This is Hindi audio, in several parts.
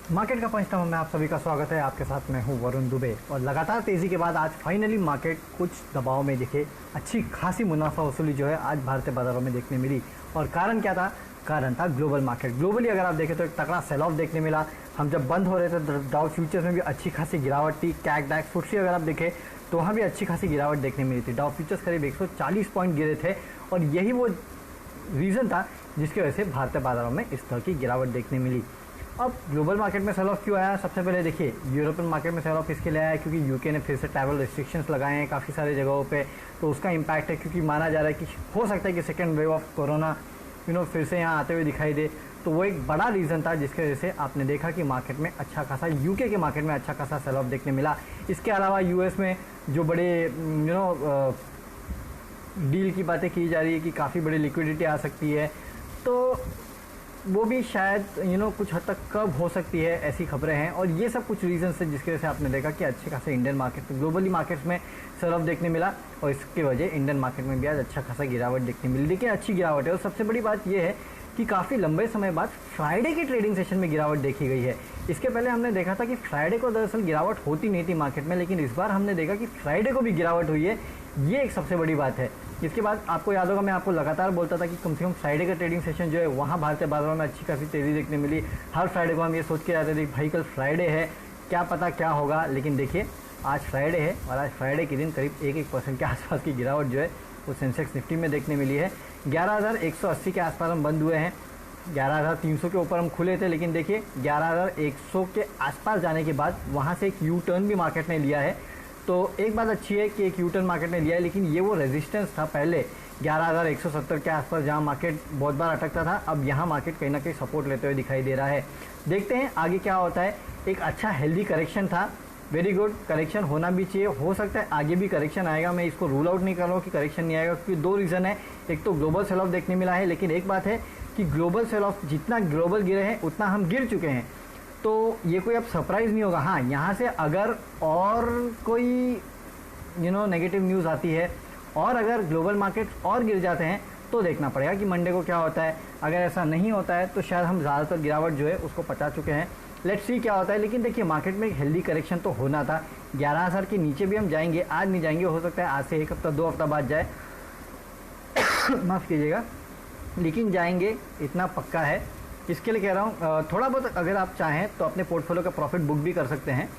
मार्केट का पंचनामा में आप सभी का स्वागत है। आपके साथ मैं हूं वरुण दुबे और लगातार तेज़ी के बाद आज फाइनली मार्केट कुछ दबाव में दिखे। अच्छी खासी मुनाफा वसूली जो है आज भारतीय बाजारों में देखने मिली। और कारण क्या था? कारण था ग्लोबल मार्केट। ग्लोबली अगर आप देखें तो एक तगड़ा सेल ऑफ देखने मिला। हम जब बंद हो रहे थे डाउ फ्यूचर्स में भी अच्छी खासी गिरावट थी। कैक डैक्स फुट्सी अगर आप देखें तो वहाँ भी अच्छी खासी गिरावट देखने मिली थी। डाउ फ्यूचर्स करीब 140 पॉइंट गिरे थे और यही वो रीज़न था जिसकी वजह से भारतीय बाजारों में इस तरह की गिरावट देखने मिली। अब ग्लोबल मार्केट में सेल ऑफ क्यों आया? सबसे पहले देखिए यूरोपियन मार्केट में सेल ऑफ इसके लिए आया क्योंकि यूके ने फिर से ट्रैवल रिस्ट्रिक्शंस लगाए हैं काफ़ी सारी जगहों पे, तो उसका इम्पैक्ट है। क्योंकि माना जा रहा है कि हो सकता है कि सेकेंड वेव ऑफ कोरोना फिर से यहाँ आते हुए दिखाई दे, तो वो एक बड़ा रीज़न था जिसकी वजह से आपने देखा कि मार्केट में अच्छा खासा यूके के मार्केट में अच्छा खासा सेल ऑफ देखने मिला। इसके अलावा यूएस में जो बड़े डील की बातें की जा रही है कि काफ़ी बड़ी लिक्विडिटी आ सकती है, तो वो भी शायद कुछ हद तक कब हो सकती है, ऐसी खबरें हैं। और ये सब कुछ रीजन है जिसकी वजह से आपने देखा कि अच्छे खासे इंडियन मार्केट में ग्लोबली मार्केट्स में सेल ऑफ देखने मिला और इसकी वजह इंडियन मार्केट में भी आज अच्छा खासा गिरावट देखने मिली। देखिए अच्छी गिरावट है और सबसे बड़ी बात यह है कि काफ़ी लंबे समय बाद फ्राइडे के ट्रेडिंग सेशन में गिरावट देखी गई है। इसके पहले हमने देखा था कि फ्राइडे को दरअसल गिरावट होती नहीं थी मार्केट में, लेकिन इस बार हमने देखा कि फ्राइडे को भी गिरावट हुई है। ये एक सबसे बड़ी बात है। इसके बाद आपको याद होगा मैं आपको लगातार बोलता था कि कम से कम फ्राइडे का ट्रेडिंग सेशन जो है वहाँ भारतीय बाजारों में अच्छी खासी तेज़ी देखने मिली। हर फ्राइडे को हम ये सोच के आते थे भाई कल फ्राइडे है, क्या पता क्या होगा। लेकिन देखिए आज फ्राइडे है और आज फ्राइडे के दिन करीब 1% के आसपास की गिरावट जो है वो सेंसेक्स निफ्टी में देखने मिली है। 11,180 के आसपास हम बंद हुए हैं। 11,300 के ऊपर हम खुले थे, लेकिन देखिए 11,100 के आसपास जाने के बाद वहाँ से एक यू टर्न भी मार्केट ने लिया है। तो एक बात अच्छी है कि एक यू टर्न मार्केट ने लिया है, लेकिन ये वो रेजिस्टेंस था पहले 11,170 के आसपास जहाँ मार्केट बहुत बार अटकता था। अब यहाँ मार्केट कहीं ना कहीं सपोर्ट लेते हुए दिखाई दे रहा है। देखते हैं आगे क्या होता है। एक अच्छा हेल्दी करेक्शन था, वेरी गुड करेक्शन होना भी चाहिए। हो सकता है आगे भी करेक्शन आएगा, मैं इसको रूल आउट नहीं कर रहा हूँ कि करेक्शन नहीं आएगा, क्योंकि दो रीज़न है। एक तो ग्लोबल सेल ऑफ देखने मिला है, लेकिन एक बात है कि ग्लोबल सेल ऑफ जितना ग्लोबल गिरे हैं उतना हम गिर चुके हैं, तो ये कोई अब सरप्राइज़ नहीं होगा। हाँ, यहाँ से अगर और कोई नेगेटिव न्यूज़ आती है और अगर ग्लोबल मार्केट और गिर जाते हैं तो देखना पड़ेगा कि मंडे को क्या होता है। अगर ऐसा नहीं होता है तो शायद हम ज़्यादातर गिरावट जो है उसको पचा चुके हैं। लेट्स सी क्या होता है। लेकिन देखिए मार्केट में एक हेल्दी करेक्शन तो होना था। 11,000 के नीचे भी हम जाएंगे, आज नहीं जाएंगे, हो सकता है आज से एक हफ्ता 2 हफ्ता बाद जाए माफ़ कीजिएगा, लेकिन जाएंगे इतना पक्का है। इसके लिए कह रहा हूँ थोड़ा बहुत अगर आप चाहें तो अपने पोर्टफोलियो का प्रॉफिट बुक भी कर सकते हैं।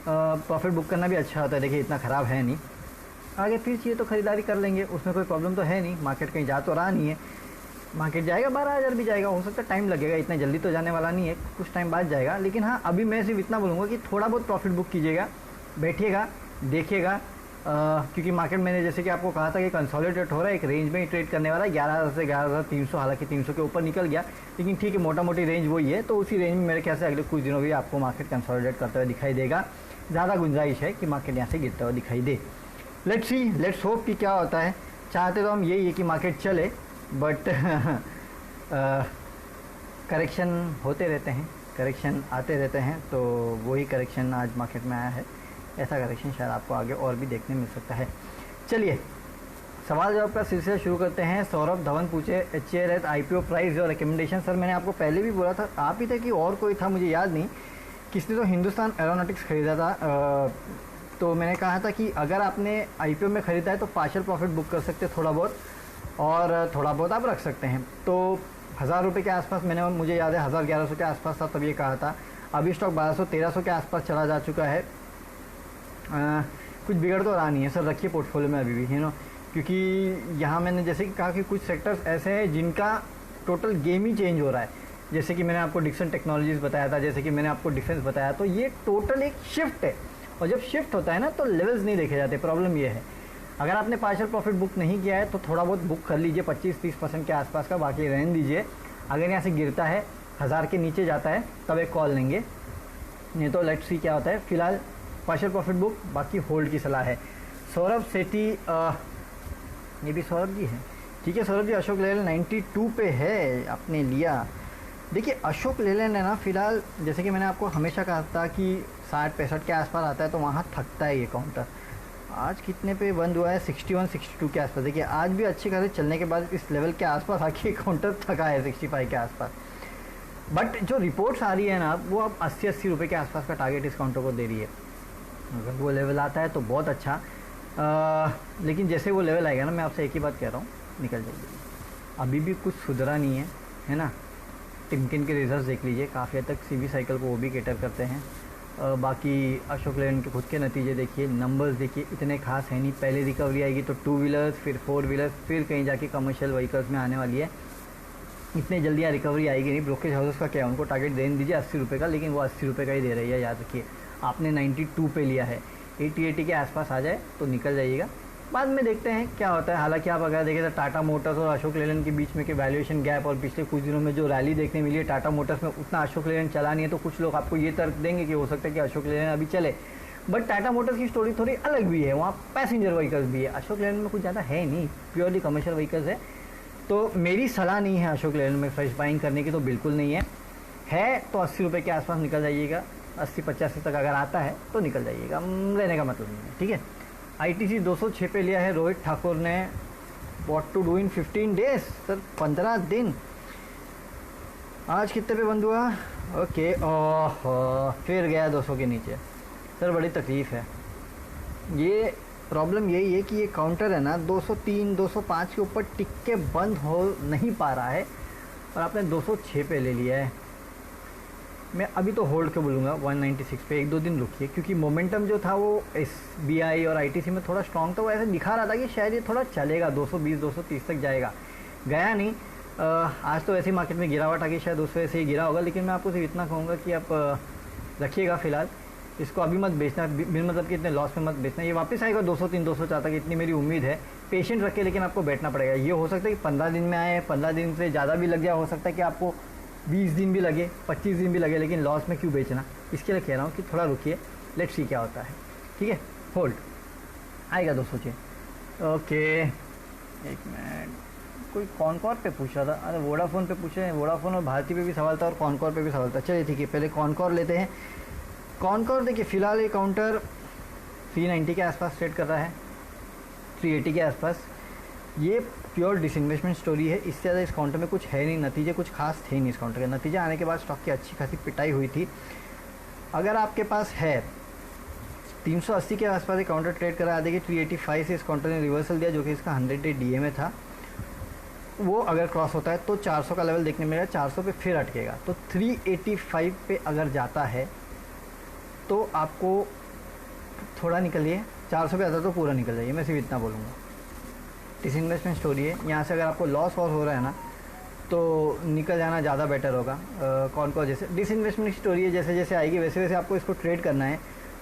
प्रॉफिट बुक करना भी अच्छा होता है। देखिए इतना ख़राब है नहीं, आगे फिर चाहिए तो ख़रीदारी कर लेंगे, उसमें कोई प्रॉब्लम तो है नहीं। मार्केट कहीं जा तो रहा नहीं है, मार्केट जाएगा 12,000 भी जाएगा, हो सकता है टाइम लगेगा, इतना जल्दी तो जाने वाला नहीं है, कुछ टाइम बाद जाएगा। लेकिन हाँ अभी मैं सिर्फ इतना बोलूँगा कि थोड़ा बहुत प्रॉफिट बुक कीजिएगा, बैठिएगा, देखिएगा। क्योंकि मार्केट मैंने जैसे कि आपको कहा था कि कंसोलिडेट हो रहा है, एक रेंज में ही ट्रेड करने वाला है 11,000 से 11,300, हालांकि 300 के ऊपर निकल गया, लेकिन ठीक है मोटा मोटी रेंज वही है। तो उसी रेंज में मेरे ख्याल से अगले कुछ दिनों भी आपको मार्केट कंसोलिडेट करते हुए दिखाई देगा। ज़्यादा गुंजाइश है कि मार्केट यहाँ से गिरता हुआ दिखाई दे। लेट्स सी, लेट्स होप कि क्या होता है। चाहते तो हम यही है कि मार्केट चले, बट करेक्शन होते रहते हैं, करेक्शन आते रहते हैं, तो वही करेक्शन आज मार्केट में आया है। ऐसा करेक्शन शायद आपको आगे और भी देखने मिल सकता है। चलिए सवाल जवाब का सिलसिला शुरू करते हैं। सौरभ धवन पूछे HAL IPO प्राइस और रिकमेंडेशन। सर मैंने आपको पहले भी बोला था, आप ही थे कि और कोई था मुझे याद नहीं, किसने तो हिंदुस्तान एरोनॉटिक्स खरीदा था। तो मैंने कहा था कि अगर आपने IPO में ख़रीदा है तो पार्शियल प्रॉफिट बुक कर सकते थोड़ा बहुत, और थोड़ा बहुत आप रख सकते हैं। तो 1,000 रुपये के आसपास मुझे याद है 1,000-1,100 के आसपास था तब ये कहा था। अभी स्टॉक 1,200-1,300 के आसपास चला जा चुका है। कुछ बिगड़ तो रहा नहीं है सर, रखिए पोर्टफोलियो में अभी भी, क्योंकि यहाँ मैंने जैसे कि कहा कि कुछ सेक्टर्स ऐसे हैं जिनका टोटल गेम ही चेंज हो रहा है। जैसे कि मैंने आपको डिक्सन टेक्नोलॉजीज़ बताया था, जैसे कि मैंने आपको डिफेंस बताया, तो ये टोटल एक शिफ्ट है। और जब शिफ्ट होता है ना तो लेवल्स नहीं देखे जाते। प्रॉब्लम ये है, अगर आपने पार्शियल प्रॉफिट बुक नहीं किया है तो थोड़ा बहुत बुक कर लीजिए 25-30% के आसपास का, बाकी रहने दीजिए। अगर यहाँ से गिरता है 1,000 के नीचे जाता है तब एक कॉल लेंगे, नहीं तो लेट्स सी क्या होता है। फिलहाल पार्शियल प्रॉफिट बुक, बाकी होल्ड की सलाह है। सौरभ सेठी, ये भी सौरभ जी हैं, ठीक है सौरभ जी। अशोक लेलैंड 92 पे है, आपने लिया। देखिए अशोक लेलैंड है ना, फिलहाल जैसे कि मैंने आपको हमेशा कहा था कि 60-65 के आसपास आता है तो वहाँ थकता है ये काउंटर। आज कितने पे बंद हुआ है? 61-62 के आसपास। देखिए आज भी अच्छी खासी चलने के बाद इस लेवल के आसपास आके काउंटर थका है 65 के आसपास। बट जो रिपोर्ट्स आ रही है ना, वो अब 80-80 रुपये के आसपास का टारगेट इस काउंटर को दे रही है। अगर वो लेवल आता है तो बहुत अच्छा, लेकिन जैसे वो लेवल आएगा ना, मैं आपसे एक ही बात कह रहा हूँ, निकल जाएगी। अभी भी कुछ सुधरा नहीं है ना। टिमकिन के रिजल्ट्स देख लीजिए, काफ़ी हद तक सीवी साइकिल को वो भी कैटर करते हैं। बाकी अशोक लेलैंड के खुद के नतीजे देखिए, नंबर्स देखिए, इतने खास है नहीं। पहले रिकवरी आएगी तो 2 व्हीलर्स, फिर 4 व्हीलर्स, फिर कहीं जाके कमर्शियल व्हीकल्स में आने वाली है। इतने जल्दी यहाँ रिकवरी आएगी नहीं। ब्रोकेज हाउसेस का क्या है, उनको टारगेट देने दीजिए 80 रुपये का, लेकिन वो 80 रुपये का ही दे रही है, याद रखिए। आपने 92 पे लिया है, 80 के आसपास आ जाए तो निकल जाइएगा। बाद में देखते हैं क्या होता है। हालांकि आप अगर देखें तो टाटा मोटर्स और अशोक लेलैंड के बीच में के वैल्यूएशन गैप और पिछले कुछ दिनों में जो रैली देखने मिली है, टाटा मोटर्स में उतना अशोक लेलैंड चला नहीं है, तो कुछ लोग आपको ये तर्क देंगे कि हो सकता है कि अशोक लेलैंड अभी चले। बट टाटा मोटर्स की स्टोरी थोड़ी अलग भी है, वहाँ पैसेंजर व्हीकल्स भी है। अशोक लेलैंड में कुछ ज़्यादा है नहीं, प्योरली कमर्शियल व्हीकल्स है। तो मेरी सलाह नहीं है अशोक लेलैंड में फ्रेश बाइंग करने की, तो बिल्कुल नहीं है तो 80 रुपये के आसपास निकल जाइएगा। 80-85 तक अगर आता है तो निकल जाइएगा, लेने का मतलब नहीं है, ठीक है। ITC 206 पे लिया है रोहित ठाकुर ने। What to do in 15 days, sir 15 दिन। आज कितने पे बंद हुआ? ओके, ओह फिर गया 200 के नीचे। सर बड़ी तकलीफ़ है, ये प्रॉब्लम यही है कि ये काउंटर है ना 203, 205 के ऊपर टिक के बंद हो नहीं पा रहा है, और आपने 206 पे ले लिया है। मैं अभी तो होल्ड के बोलूँगा 196 पे, 1-2 दिन रुकिए, क्योंकि मोमेंटम जो था वो SBI और ITC में थोड़ा स्ट्रॉन्ग था। वो ऐसे दिखा रहा था कि शायद ये थोड़ा चलेगा, 220, 230 तक जाएगा। गया नहीं। आज तो ऐसी मार्केट में गिरावट आ गई, शायद उस वजह से ही गिरा होगा। लेकिन मैं आपको सिर्फ इतना कहूँगा कि आप रखिएगा फ़िलहाल, इसको अभी मत बेचना, बिन मतलब कि इतने लॉस में मत बेचना। ये वापस आएगा 203, 204 तक, इतनी मेरी उम्मीद है। पेशेंट रखे, लेकिन आपको बैठना पड़ेगा। ये हो सकता है कि 15 दिन में आए, 15 दिन से ज़्यादा भी लग जाए, हो सकता है कि आपको 20 दिन भी लगे, 25 दिन भी लगे, लेकिन लॉस में क्यों बेचना। इसके लिए कह रहा हूँ कि थोड़ा रुकिए, लेट्स सी क्या होता है, ठीक है। होल्ड आएगा 206। ओके, एक मिनट, कोई कॉनकॉर पे पूछ रहा था। अरे वोडाफोन पे पूछ रहे हैं, वोडाफोन और भारती पे भी सवाल था और कॉनकॉर पे भी सवाल था। चलिए ठीक है, पहले कॉनकॉर लेते हैं। कॉनकॉर देखिए, फ़िलहाल ये काउंटर 390 के आसपास ट्रेड कर रहा है, 380 के आसपास। ये प्योर डिसइन्वेस्टमेंट स्टोरी है, इससे ज़्यादा इस काउंटर में कुछ है नहीं। नतीजे कुछ खास थे नहीं इस काउंटर के। नतीजे आने के बाद स्टॉक की अच्छी खासी पिटाई हुई थी। अगर आपके पास है 380 के आसपास एक काउंटर ट्रेड करा, देखिए 385 से इस काउंटर ने रिवर्सल दिया, जो कि इसका 100 डे DA में था। वो अगर क्रॉस होता है तो 400 का लेवल देखने मिलेगा, 400 पे फिर अटकेगा। तो 385 पे अगर जाता है तो आपको थोड़ा निकलिए, 400 पे आता तो पूरा निकल जाइए, मैं सिर्फ इतना बोलूँगा। डिसइन्वेस्टमेंट स्टोरी है, यहाँ से अगर आपको लॉस वॉस हो रहा है ना, तो निकल जाना ज़्यादा बेटर होगा। कॉनकॉर जैसे डिसइन्वेस्टमेंट स्टोरी है, जैसे जैसे आएगी वैसे वैसे आपको इसको ट्रेड करना है।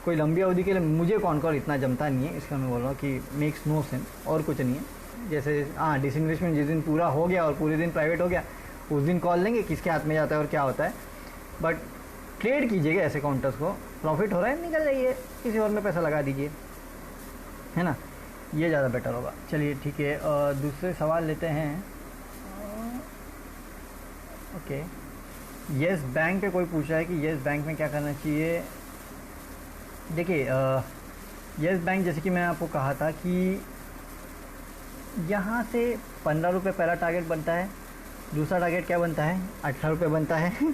कोई लंबी अवधि के लिए मुझे कॉनकॉर इतना जमता नहीं है, इसका मैं बोल रहा हूँ कि मेक्स नो सेंस, और कुछ नहीं है। जैसे हाँ, डिसइन्वेस्टमेंट जिस दिन पूरा हो गया और पूरे दिन प्राइवेट हो गया, उस दिन कॉल लेंगे किसके हाथ में जाता है और क्या होता है। बट ट्रेड कीजिएगा ऐसे काउंटर्स को, प्रॉफिट हो रहा है निकल जाइए, किसी और में पैसा लगा दीजिए, है ना, ये ज़्यादा बेटर होगा। चलिए ठीक है, दूसरे सवाल लेते हैं। ओके, येस बैंक पे कोई पूछ रहा है कि येस बैंक में क्या करना चाहिए। देखिए येस बैंक, जैसे कि मैं आपको कहा था कि यहाँ से 15 रुपये पहला टारगेट बनता है, दूसरा टारगेट क्या बनता है, 18 रुपये बनता है।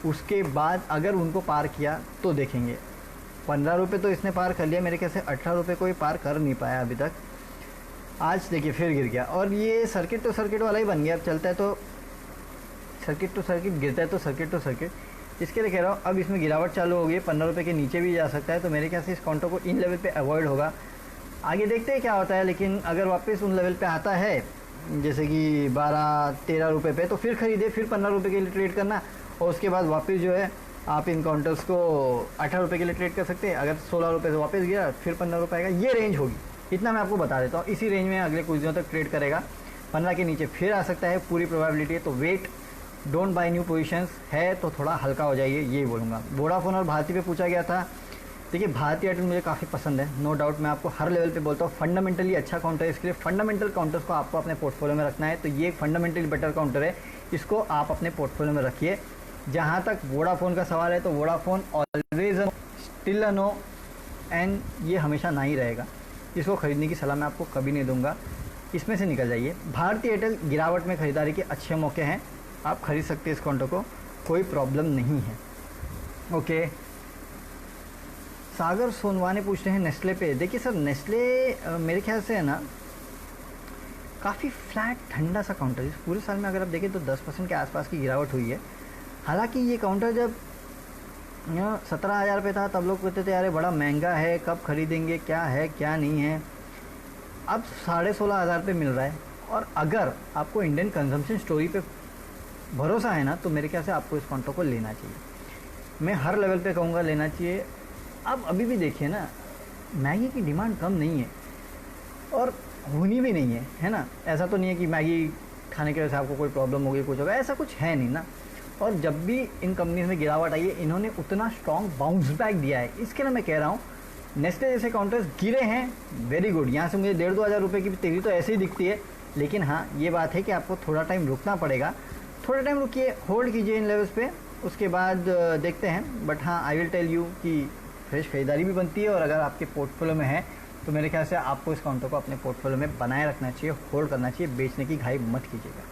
उसके बाद अगर उनको पार किया तो देखेंगे। 15 रुपये तो इसने पार कर लिया, मेरे ख्याल से 18 रुपये को ही पार कर नहीं पाया अभी तक। आज देखिए फिर गिर गया, और ये सर्किट तो सर्किट वाला ही बन गया। अब चलता है तो सर्किट टू सर्किट, गिरता है तो सर्किट टू सर्किट। इसके लिए कह रहा हूँ, अब इसमें गिरावट चालू हो गई, 15 रुपये के नीचे भी जा सकता है। तो मेरे ख्याल से इस काउंटर को इन लेवल पे अवॉइड होगा। आगे देखते हैं क्या होता है, लेकिन अगर वापस उन लेवल पे आता है जैसे कि 12-13 रुपये पे, तो फिर ख़रीदे, फिर 15 रुपये के लिए ट्रेड करना, और उसके बाद वापस जो है आप इन काउंटर्स को 18 रुपये के लिए ट्रेड कर सकते हैं। अगर 16 रुपये से वापस गया फिर 15 रुपये आएगा, ये रेंज होगी। इतना मैं आपको बता देता हूँ, इसी रेंज में अगले कुछ दिनों तक ट्रेड करेगा। 15 के नीचे फिर आ सकता है, पूरी प्रोबेबिलिटी है। तो wait, don't buy new positions, है तो थोड़ा हल्का हो जाइए, यही बोलूँगा। वोडाफोन और भारती पे पूछा गया था। देखिए भारती एयरटेल मुझे काफ़ी पसंद है, नो डाउट। मैं आपको हर लेवल पे बोलता हूँ फंडामेंटली अच्छा काउंटर है। इसके लिए फंडामेंटल काउंटर्स को आपको अपने पोर्टफोलियो में रखना है। तो ये एक फंडामेंटली बेटर काउंटर है, इसको आप अपने पोर्टफोलियो में रखिए। जहाँ तक वोडाफोन का सवाल है, तो Vodafone always still a no, and ये हमेशा ना ही रहेगा। इसको ख़रीदने की सलाह मैं आपको कभी नहीं दूंगा, इसमें से निकल जाइए। भारती एयरटेल गिरावट में ख़रीदारी के अच्छे मौके हैं, आप खरीद सकते हैं इस काउंटर को। कोई प्रॉब्लम नहीं है। ओके, सागर सोनवाने पूछ रहे हैं नेस्ले पे। देखिए सर, नेस्ले मेरे ख्याल से है ना काफ़ी फ्लैट ठंडा सा काउंटर है। इस पूरे साल में अगर आप देखें तो 10% के आसपास की गिरावट हुई है। हालांकि ये काउंटर जब 17,000 पे था तब लोग कहते थे यार बड़ा महंगा है, कब खरीदेंगे, क्या है क्या नहीं है। अब 16,500 पे मिल रहा है। और अगर आपको इंडियन कंजम्पशन स्टोरी पे भरोसा है ना तो मेरे ख्याल से आपको इस काउंटर को लेना चाहिए। मैं हर लेवल पे कहूँगा लेना चाहिए। अब अभी भी देखिए ना, मैगी की डिमांड कम नहीं है और होनी भी नहीं है ना। ऐसा तो नहीं है कि मैगी खाने की वजह से आपको कोई प्रॉब्लम होगी, कुछ होगा, ऐसा कुछ है नहीं ना। और जब भी इन कंपनीज में गिरावट आई है इन्होंने उतना स्ट्रॉन्ग बाउंस बैक दिया है। इसके लिए मैं कह रहा हूँ नेस्ले जैसे काउंटर्स गिरे हैं, वेरी गुड। यहाँ से मुझे 1,500-2 हज़ार रुपये की तेज़ी तो ऐसे ही दिखती है, लेकिन हाँ ये बात है कि आपको थोड़ा टाइम रुकना पड़ेगा। थोड़ा टाइम रुकिए, होल्ड कीजिए इन लेवल्स पे, उसके बाद देखते हैं। बट हाँ, आई विल टेल यू कि फ्रेश खरीदारी भी बनती है और अगर आपके पोर्टफोलियो में है तो मेरे ख्याल से आपको इस काउंटर को अपने पोर्टफोलियो में बनाए रखना चाहिए, होल्ड करना चाहिए, बेचने की घाई मत कीजिएगा।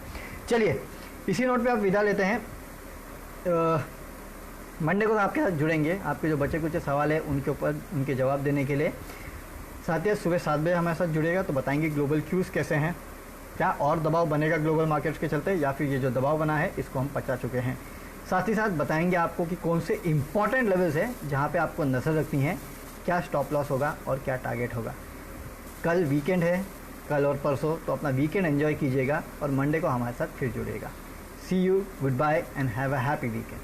चलिए, इसी नोट पे आप विदा लेते हैं। मंडे को आपके साथ जुड़ेंगे, आपके जो बचे कुछ सवाल है उनके ऊपर उनके जवाब देने के लिए। साथ ही सुबह 7 बजे हमारे साथ जुड़ेगा तो बताएंगे ग्लोबल क्यूज़ कैसे हैं, क्या और दबाव बनेगा ग्लोबल मार्केट्स के चलते, या फिर ये जो दबाव बना है इसको हम पचा चुके हैं। साथ ही साथ बताएंगे आपको कि कौन से इंपॉर्टेंट लेवल्स हैं जहाँ पे आपको नज़र रखनी है, क्या स्टॉप लॉस होगा और क्या टारगेट होगा। कल वीकेंड है, कल और परसों, तो अपना वीकेंड एंजॉय कीजिएगा और मंडे को हमारे साथ फिर जुड़िएगा। See you, good bye and have a happy weekend.